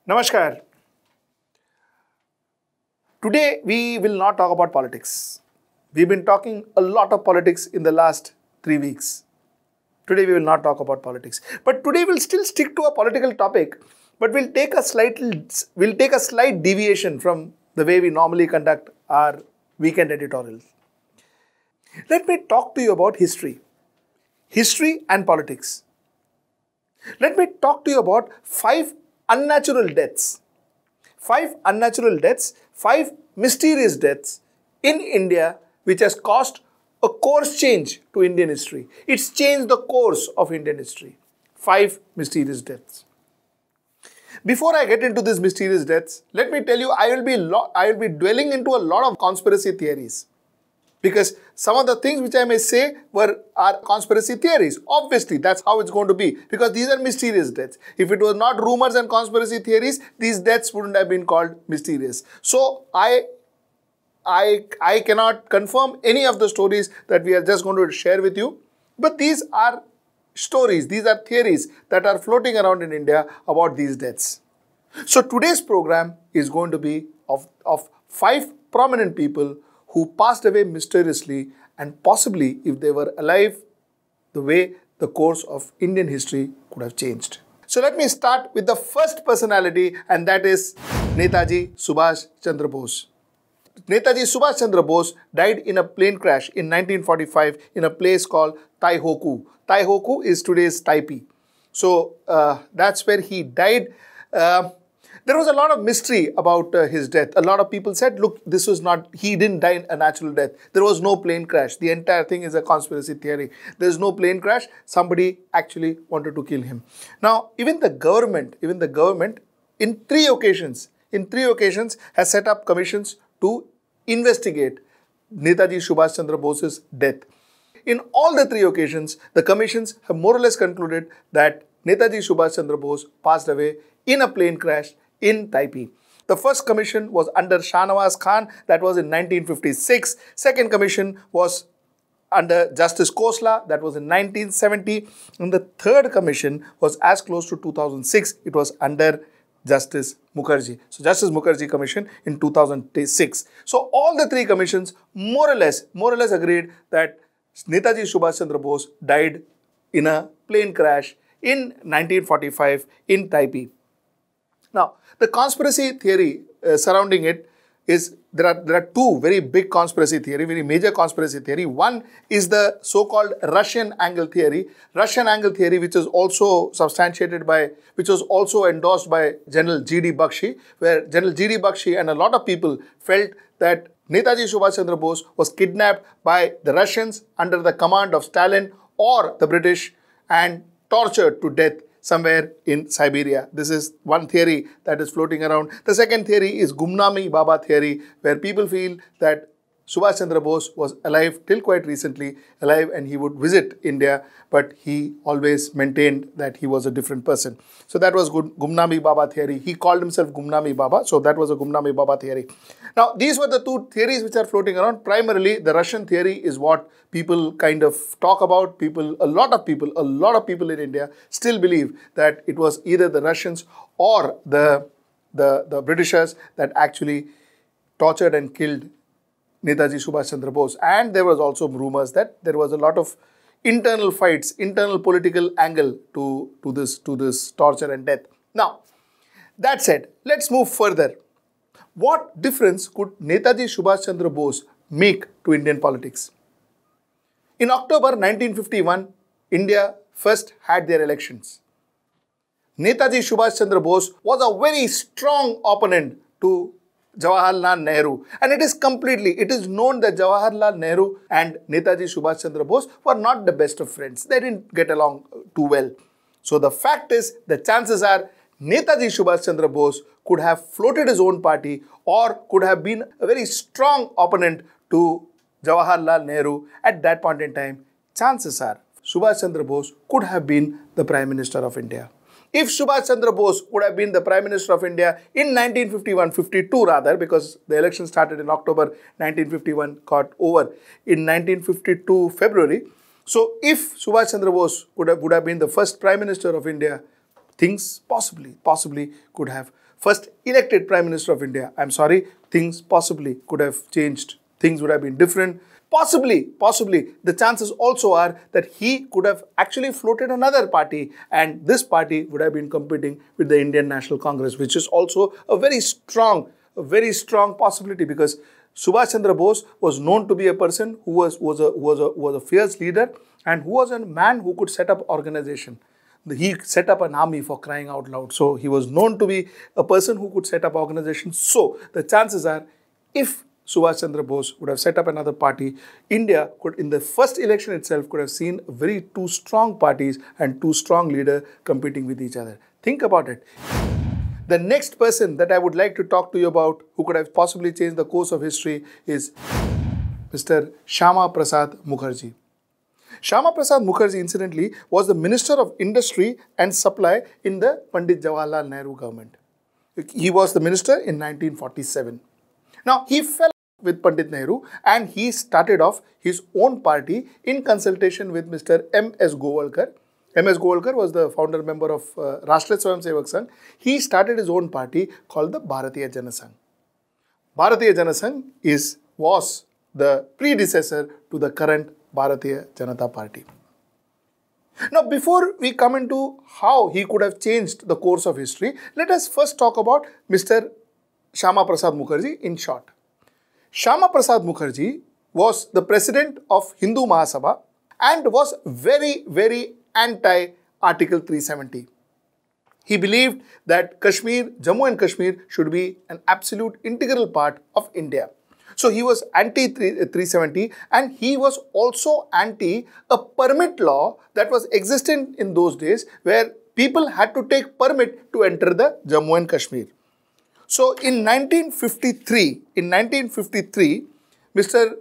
Namaskar. Today we will not talk about politics. We've been talking a lot of politics in the last 3 weeks. Today we will not talk about politics. But today we'll still stick to a political topic, but we'll take a slight deviation from the way we normally conduct our weekend editorials. Let me talk to you about history. History and politics. Let me talk to you about 5 unnatural deaths. 5 unnatural deaths, 5 mysterious deaths in India which has caused a course change to Indian history. It's changed the course of Indian history. 5 mysterious deaths. Before I get into these mysterious deaths, let me tell you, I will be dwelling into a lot of conspiracy theories. Because some of the things which I may say are conspiracy theories. Obviously, that's how it's going to be. Because these are mysterious deaths. If it was not rumors and conspiracy theories, these deaths wouldn't have been called mysterious. So, I cannot confirm any of the stories that we are just going to share with you. But these are stories, these are theories that are floating around in India about these deaths. So, today's program is going to be of 5 prominent people who passed away mysteriously, and possibly, if they were alive, the way the course of Indian history could have changed. So let me start with the first personality, and that is Netaji Subhash Chandra Bose. Netaji Subhash Chandra Bose died in a plane crash in 1945 in a place called Taihoku. Taihoku is today's Taipei. So that's where he died. There was a lot of mystery about his death. A lot of people said, look, he didn't die a natural death. There was no plane crash. The entire thing is a conspiracy theory. There's no plane crash. Somebody actually wanted to kill him. Now, even the government in 3 occasions has set up commissions to investigate Netaji Subhash Chandra Bose's death. In all the 3 occasions, the commissions have more or less concluded that Netaji Subhash Chandra Bose passed away in a plane crash in Taipei. The first commission was under Shahnawaz Khan, that was in 1956. Second commission was under Justice Khosla, that was in 1970. And the third commission was as close to 2006. It was under Justice Mukherjee. So Justice Mukherjee Commission in 2006. So all the 3 commissions more or less agreed that Netaji Subhash Chandra Bose died in a plane crash in 1945 in Taipei. Now, the conspiracy theory surrounding it is, there are 2 very big conspiracy theory, very major conspiracy theory. One is the so-called Russian angle theory. Russian angle theory, which is also which was also endorsed by General G.D. Bakshi, where General G.D. Bakshi and a lot of people felt that Netaji Subhash Chandra Bose was kidnapped by the Russians under the command of Stalin or the British and tortured to death somewhere in Siberia. This is one theory that is floating around. The second theory is Gumnami Baba theory, where people feel that Subhash Chandra Bose was alive till quite recently, and he would visit India, but he always maintained that he was a different person. So that was Gumnami Baba theory. He called himself Gumnami Baba, so that was a Gumnami Baba theory. Now, these were the 2 theories which are floating around. Primarily, the Russian theory is what people kind of talk about. A lot of people in India still believe that it was either the Russians or the Britishers that actually tortured and killed Netaji Subhash Chandra Bose. And there was also rumors that there was a lot of internal fights, internal political angle to this torture and death. Now, that said, let's move further. What difference could Netaji Subhash Chandra Bose make to Indian politics? In October 1951, India first had their elections. Netaji Subhash Chandra Bose was a very strong opponent to Jawaharlal Nehru, and it is known that Jawaharlal Nehru and Netaji Subhash Chandra Bose were not the best of friends. They didn't get along too well. So the fact is, the chances are Netaji Subhash Chandra Bose could have floated his own party or could have been a very strong opponent to Jawaharlal Nehru at that point in time. Chances are Subhash Chandra Bose could have been the Prime Minister of India. If Subhash Chandra Bose would have been the Prime Minister of India in 1951-52 rather, because the election started in October 1951, got over in 1952 February. So if Subhash Chandra Bose would have been the first Prime Minister of India, things possibly could have first elected Prime Minister of India. I'm sorry, things possibly could have changed. Things would have been different. Possibly, the chances also are that he could have actually floated another party, and this party would have been competing with the Indian National Congress, which is also a very strong possibility, because Subhash Chandra Bose was known to be a person who was a fierce leader, and who was a man who could set up organization. He set up an army, for crying out loud. So he was known to be a person who could set up organizations. So the chances are, if Subhash Chandra Bose would have set up another party, India could, in the first election itself, could have seen very two strong parties and two strong leaders competing with each other. Think about it. The next person that I would like to talk to you about, who could have possibly changed the course of history, is Mr. Shyama Prasad Mukherjee. Shyama Prasad Mukherjee, incidentally, was the Minister of Industry and Supply in the Pandit Jawaharlal Nehru government. He was the minister in 1947. Now, he fell with Pandit Nehru, and he started off his own party in consultation with Mr. M.S. Govalkar. M.S. Govalkar was the founder member of Rashtriya Swayamsevak Sangh. He started his own party called the Bharatiya Janasangh. Bharatiya Janasangh was the predecessor to the current Bharatiya Janata Party. Now, before we come into how he could have changed the course of history, let us first talk about Mr. Shyama Prasad Mukherjee in short. Shyama Prasad Mukherjee was the president of Hindu Mahasabha and was very anti-Article 370. He believed that Jammu and Kashmir should be an absolute integral part of India. So he was anti-370, and he was also anti a permit law that was existent in those days, where people had to take permit to enter the Jammu and Kashmir. So in 1953, Mr.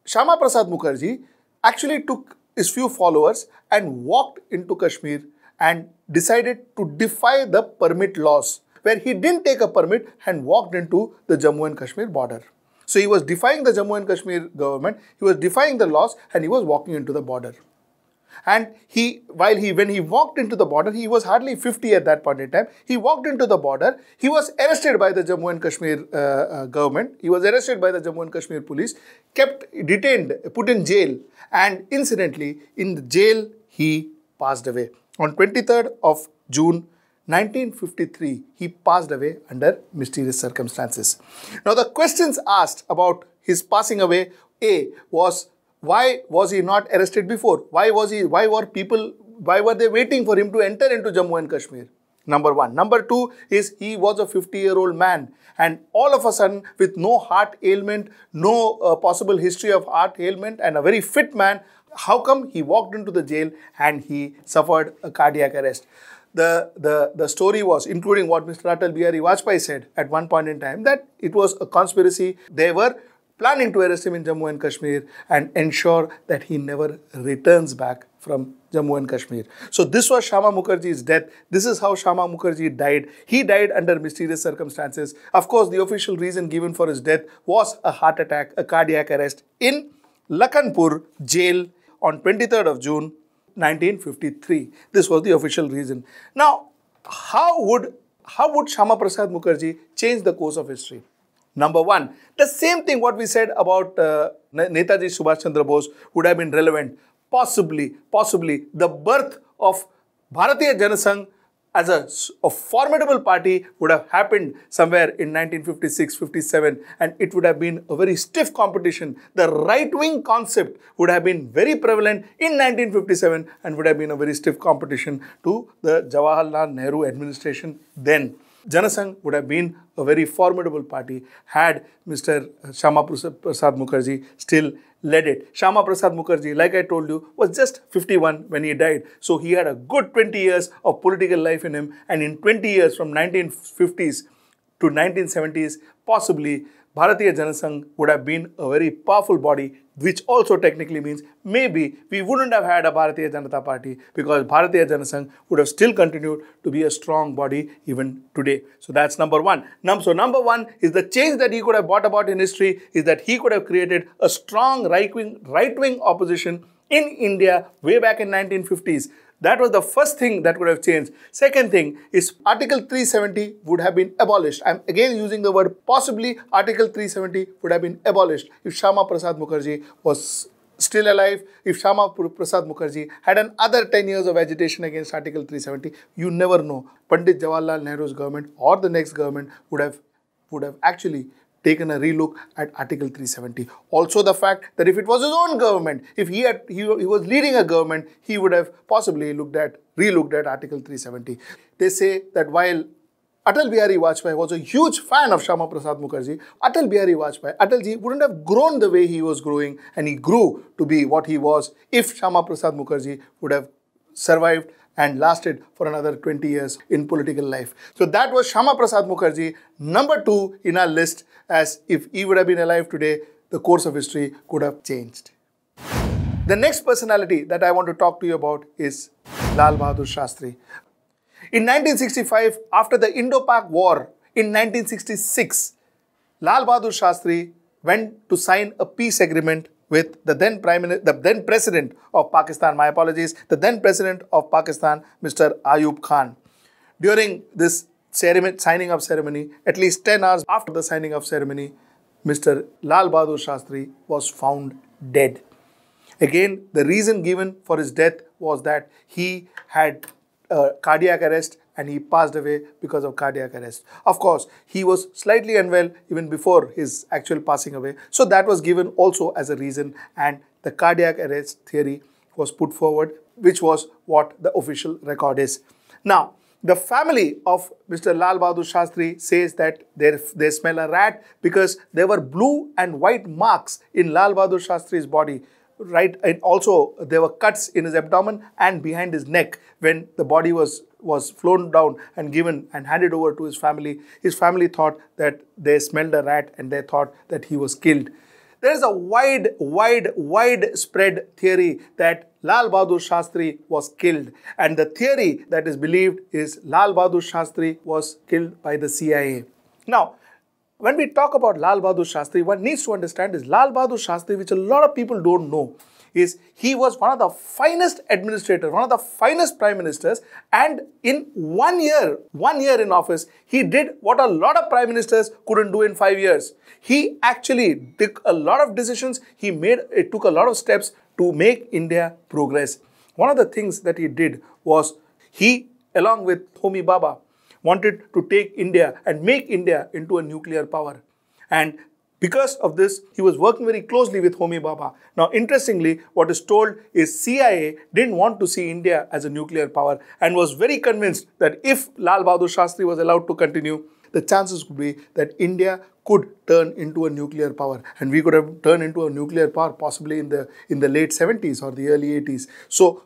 Shyama Prasad Mukherjee actually took his few followers and walked into Kashmir and decided to defy the permit laws, where he didn't take a permit and walked into the Jammu and Kashmir border. So he was defying the Jammu and Kashmir government, he was defying the laws, and he was walking into the border. And when he walked into the border, he was hardly 50 at that point in time. He walked into the border. He was arrested by the Jammu and Kashmir government. He was arrested by the Jammu and Kashmir police, kept detained, put in jail. And incidentally, in the jail, he passed away. On 23rd of June 1953, he passed away under mysterious circumstances. Now, the questions asked about his passing away, was, why was he not arrested before? Why were they waiting for him to enter into Jammu and Kashmir? Number one. Number two is, he was a 50-year-old man, and all of a sudden, with no heart ailment, no possible history of heart ailment, and a very fit man, how come he walked into the jail and he suffered a cardiac arrest? The story was, including what Mr. Atal Bihari Vajpayee said at one point in time, that it was a conspiracy. They were planning to arrest him in Jammu and Kashmir and ensure that he never returns back from Jammu and Kashmir. So this was Shyama Mukherjee's death. This is how Shyama Mukherjee died. He died under mysterious circumstances. Of course, the official reason given for his death was a heart attack, a cardiac arrest in Lakhanpur jail on 23rd of June 1953. This was the official reason. Now, how would Shyama Prasad Mukherjee change the course of history? Number one, the same thing what we said about Netaji Subhash Chandra Bose would have been relevant. Possibly, the birth of Bharatiya Janasangh as a formidable party would have happened somewhere in 1956-57, and it would have been a very stiff competition. The right-wing concept would have been very prevalent in 1957 and would have been a very stiff competition to the Jawaharlal Nehru administration then. Janasangh would have been a very formidable party had Mr. Shyama Prasad Mukherjee still led it. Shyama Prasad Mukherjee, like I told you, was just 51 when he died. So he had a good 20 years of political life in him. And in 20 years, from 1950s to 1970s, possibly Bharatiya Janasangh would have been a very powerful body, which also technically means maybe we wouldn't have had a Bharatiya Janata Party, because Bharatiya Janasangh would have still continued to be a strong body even today. So that's number one. So number one is the change that he could have brought about in history is that he could have created a strong right-wing opposition in India way back in 1950s. That was the first thing that would have changed. Second thing is Article 370 would have been abolished. I'm again using the word possibly. Article 370 would have been abolished if Shyama Prasad Mukherjee was still alive. If Shyama Prasad Mukherjee had another 10 years of agitation against Article 370, you never know. Pandit Jawaharlal Nehru's government or the next government would have actually taken a relook at Article 370. Also the fact that if it was his own government, if he was leading a government, he would have possibly relooked at Article 370. They say that while Atal Bihari Vajpayee was a huge fan of Shyama Prasad Mukherjee, Atalji wouldn't have grown the way he was growing, and he grew to be what he was if Shyama Prasad Mukherjee would have survived and lasted for another 20 years in political life. So that was Shyama Prasad Mukherjee, number 2 in our list, as if he would have been alive today, the course of history could have changed. The next personality that I want to talk to you about is Lal Bahadur Shastri. In 1965, after the Indo-Pak War, in 1966, Lal Bahadur Shastri went to sign a peace agreement with the then President of Pakistan, my apologies, the then President of Pakistan, Mr. Ayub Khan. During this signing of ceremony, at least 10 hours after the signing of ceremony, Mr. Lal Bahadur Shastri was found dead. Again, the reason given for his death was that he had cardiac arrest and he passed away because of cardiac arrest. Of course, he was slightly unwell even before his actual passing away. So that was given also as a reason, and the cardiac arrest theory was put forward, which was what the official record is. Now, the family of Mr. Lal Bahadur Shastri says that they smell a rat because there were blue and white marks in Lal Bahadur Shastri's body. Right, and also there were cuts in his abdomen and behind his neck when the body was flown down and given and handed over to his family. His family thought that they smelled a rat and they thought that he was killed. There is a widespread theory that Lal Bahadur Shastri was killed, and the theory that is believed is Lal Bahadur Shastri was killed by the CIA. Now, when we talk about Lal Bahadur Shastri, one needs to understand is Lal Bahadur Shastri, which a lot of people don't know, is he was one of the finest administrators, one of the finest prime ministers, and in 1 year in office, he did what a lot of prime ministers couldn't do in 5 years. He actually took a lot of decisions, took a lot of steps to make India progress. One of the things that he did was he, along with Homi Bhabha, wanted to take India and make India into a nuclear power. And because of this, he was working very closely with Homi Bhabha. Now, interestingly, what is told is CIA didn't want to see India as a nuclear power and was very convinced that if Lal Bahadur Shastri was allowed to continue, the chances would be that India could turn into a nuclear power, and we could have turned into a nuclear power possibly in the late 70s or the early 80s. So,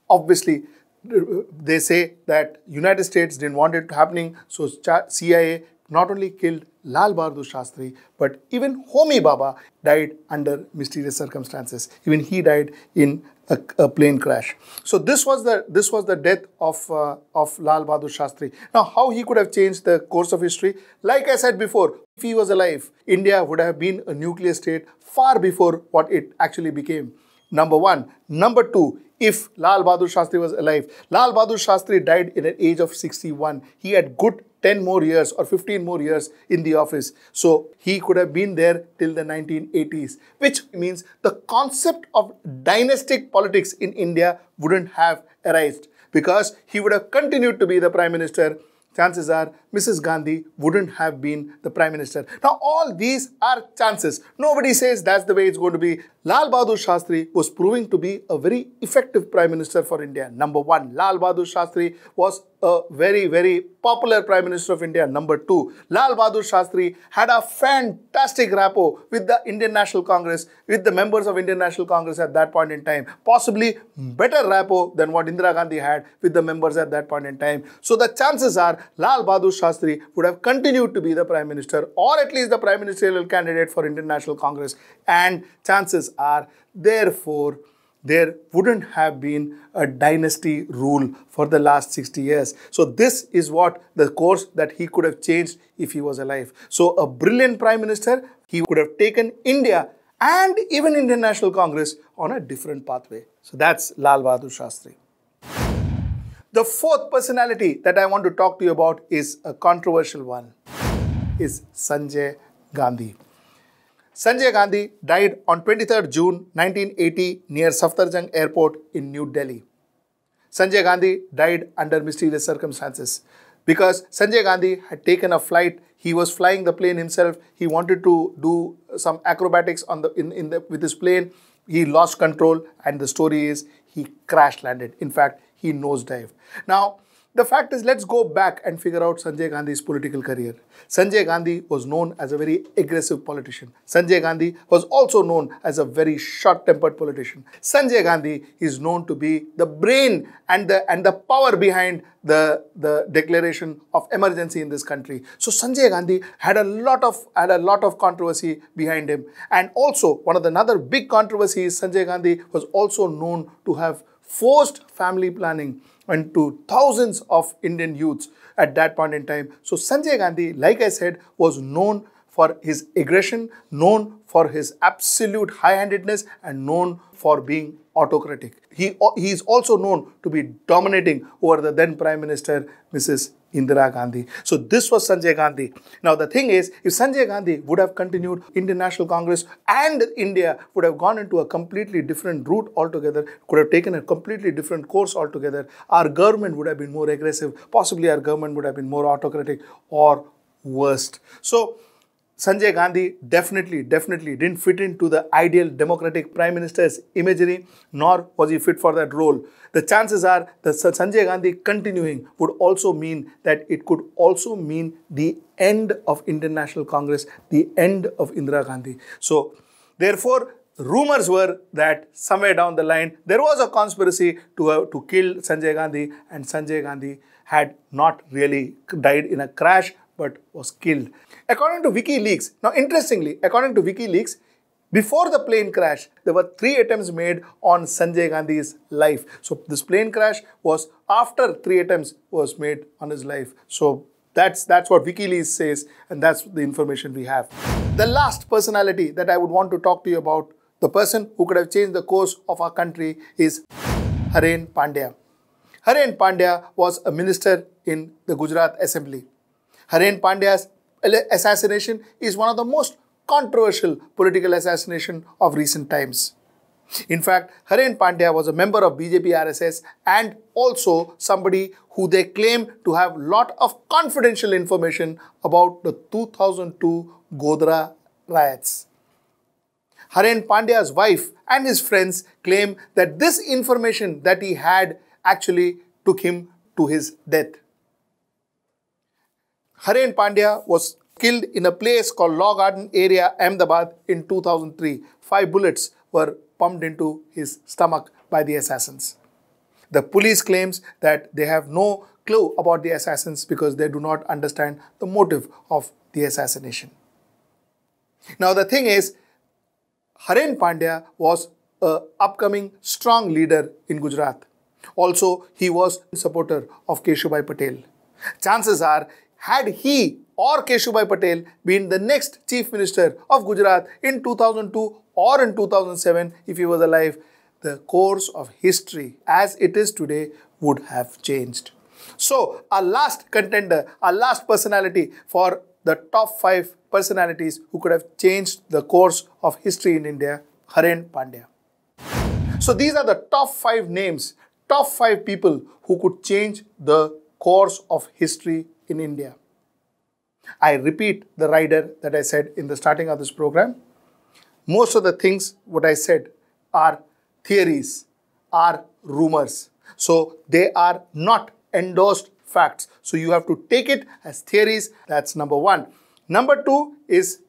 obviously, they say that United States didn't want it happening, so CIA not only killed Lal Bahadur Shastri, but even Homi Bhabha died under mysterious circumstances. Even he died in a plane crash. So this was the death of Lal Bahadur Shastri. Now, how he could have changed the course of history? Like I said before, if he was alive, India would have been a nuclear state far before what it actually became. Number 1. Number 2, if Lal Bahadur Shastri was alive, Lal Bahadur Shastri died in an age of 61. He had good 10 more years or 15 more years in the office. So he could have been there till the 1980s, which means the concept of dynastic politics in India wouldn't have arisen because he would have continued to be the Prime Minister. Chances are Mrs. Gandhi wouldn't have been the Prime Minister. Now, all these are chances. Nobody says that's the way it's going to be. Lal Bahadur Shastri was proving to be a very effective Prime Minister for India. Number 1, Lal Bahadur Shastri was a very, very popular Prime Minister of India. Number 2, Lal Bahadur Shastri had a fantastic rapport with the Indian National Congress, with the members of Indian National Congress at that point in time. Possibly better rapport than what Indira Gandhi had with the members at that point in time. So the chances are Lal Bahadur Shastri would have continued to be the Prime Minister, or at least the Prime Ministerial candidate for Indian National Congress. And chances are, therefore, there wouldn't have been a dynasty rule for the last 60 years. So this is what the course that he could have changed if he was alive. So a brilliant Prime Minister, he could have taken India and even Indian National Congress on a different pathway. So that's Lal Bahadur Shastri. The fourth personality that I want to talk to you about is a controversial one, is Sanjay Gandhi. Sanjay Gandhi died on 23rd June 1980 near Safdarjung Airport in New Delhi. Sanjay Gandhi died under mysterious circumstances because Sanjay Gandhi had taken a flight. He was flying the plane himself. He wanted to do some acrobatics with his plane. He lost control, and the story is he crash landed. In fact, he nosedived. Now, the fact is, let's go back and figure out Sanjay Gandhi's political career. Sanjay Gandhi was known as a very aggressive politician. Sanjay Gandhi was also known as a very short-tempered politician. Sanjay Gandhi is known to be the brain and the power behind the declaration of emergency in this country. So Sanjay Gandhi had a lot of controversy behind him. And also, another big controversy is Sanjay Gandhi was also known to have forced family planning into thousands of Indian youths at that point in time. So Sanjay Gandhi, like I said, was known for his aggression, known for his absolute high-handedness, and known for being autocratic. He is also known to be dominating over the then Prime Minister, Mrs. Indira Gandhi. So this was Sanjay Gandhi. Now the thing is, if Sanjay Gandhi would have continued, Indian National Congress and India would have gone into a completely different route altogether, could have taken a completely different course altogether. Our government would have been more aggressive. Possibly our government would have been more autocratic or worst. So Sanjay Gandhi definitely didn't fit into the ideal democratic prime minister's imagery, nor was he fit for that role. The chances are that Sanjay Gandhi continuing would also mean that it could also mean the end of Indian National Congress, the end of Indira Gandhi. So, therefore, rumors were that somewhere down the line, there was a conspiracy to kill Sanjay Gandhi, and Sanjay Gandhi had not really died in a crash, but was killed. According to WikiLeaks, now interestingly, according to WikiLeaks, before the plane crash, there were 3 attempts made on Sanjay Gandhi's life. So this plane crash was after 3 attempts was made on his life. So that's what WikiLeaks says, and that's the information we have. The last personality that I would want to talk to you about, the person who could have changed the course of our country, is Haren Pandya. Haren Pandya was a minister in the Gujarat Assembly. Haren Pandya's assassination is one of the most controversial political assassination of recent times. In fact, Haren Pandya was a member of BJP RSS and also somebody who they claim to have lot of confidential information about the 2002 Godhra riots. Haren Pandya's wife and his friends claim that this information that he had actually took him to his death. Haren Pandya was killed in a place called Law Garden area, Ahmedabad in 2003. 5 bullets were pumped into his stomach by the assassins. The police claims that they have no clue about the assassins because they do not understand the motive of the assassination. Now the thing is, Haren Pandya was an upcoming strong leader in Gujarat. Also, he was a supporter of Keshubhai Patel. Chances are, had he or Keshubhai Patel been the next Chief Minister of Gujarat in 2002 or in 2007, if he was alive, the course of history as it is today would have changed. So, our last contender, our last personality for the top 5 personalities who could have changed the course of history in India, Haren Pandya. So, these are the top 5 names, top 5 people who could change the course of history in India. I repeat the rider that I said in the starting of this program. Most of the things what I said are theories, are rumors. So they are not endorsed facts. So you have to take it as theories. That's number 1. Number 2 is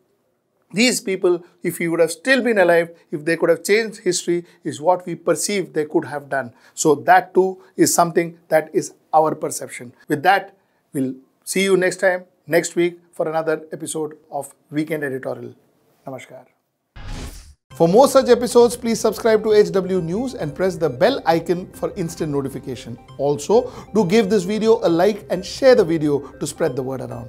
these people, if he would have still been alive, if they could have changed history, is what we perceive they could have done. So that too is something that is our perception. With that, we'll see you next time, next week for another episode of Weekend Editorial. Namaskar. For more such episodes, please subscribe to HW News and press the bell icon for instant notification. Also, do give this video a like and share the video to spread the word around.